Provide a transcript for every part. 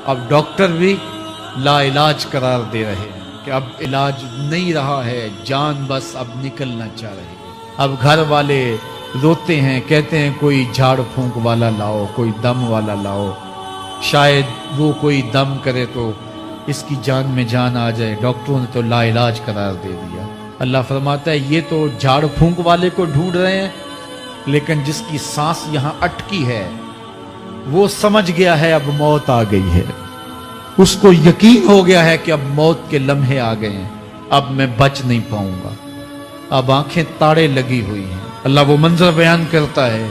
اب ڈاکٹر بھی لا علاج قرار دے رہے ہیں کہ اب علاج نہیں رہا ہے، جان بس اب نکلنا چاہ رہی ہے۔ اب گھر والے روتے ہیں، کہتے ہیں کوئی جھاڑ پھونک والا لاؤ، کوئی دم والا لاؤ، شاید وہ کوئی دم کرے تو اس کی جان میں جان آ جائے۔ ڈاکٹروں نے تو لا علاج قرار دے دیا۔ اللہ فرماتا ہے یہ تو جھاڑ پھونک والے کو ڈھونڈ رہے ہیں، لیکن جس کی سانس یہاں اٹکی ہے وہ سمجھ گیا ہے اب موت آ گئی ہے، اس کو یقین ہو گیا ہے کہ اب موت کے لمحے آ گئے ہیں، اب میں بچ نہیں پاؤں گا، اب آنکھیں تاڑے لگی ہوئی ہیں۔ اللہ وہ منظر بیان کرتا ہے،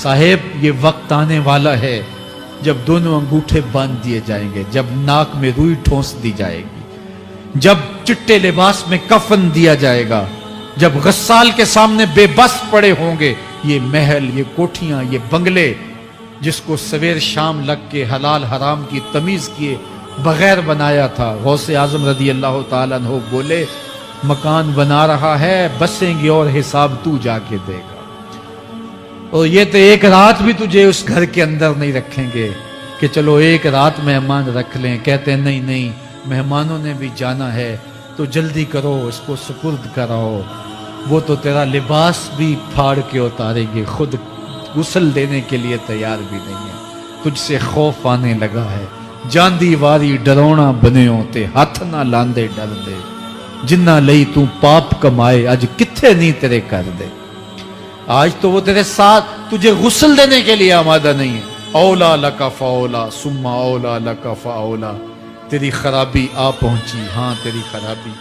صاحب یہ وقت آنے والا ہے جب دونوں انگوٹھے باندھ دیے جائیں گے، جب ناک میں روئی ٹھونس دی جائے گی، جب چٹے لباس میں کفن دیا جائے گا، جب غسال کے سامنے بے بس پڑے ہوں گے۔ یہ محل، یہ کوٹھیاں، یہ بنگلے جس کو سویر شام لگ کے حلال حرام کی تمیز کیے بغیر بنایا تھا، غوث اعظم رضی اللہ تعالیٰ عنہ بولے مکان بنا رہا ہے، بسیں گے اور حساب تو جا کے دے گا، اور یہ تو ایک رات بھی تجھے اس گھر کے اندر نہیں رکھیں گے کہ چلو ایک رات مہمان رکھ لیں۔ کہتے ہیں نہیں نہیں، مہمانوں نے بھی جانا ہے تو جلدی کرو، اس کو سپرد کراؤ، وہ تو تیرا لباس بھی پھاڑ کے اتاریں گے، خود غسل دینے کے لیے تیار بھی نہیں ہے، تجھ سے خوف آنے لگا ہے۔ جاندی واری ڈرونا بنیوں تے ہاتھ نہ لاندے ڈر دے، جنہ لئی تو پاپ کمائے اج کتھے نہیں تیرے کر دے۔ آج تو وہ تیرے ساتھ تجھے غسل دینے کے لیے آمادہ نہیں ہے۔ اولا لکا فاولا ثم اولا لکا فاولا، تیری خرابی آ پہنچی، ہاں تیری خرابی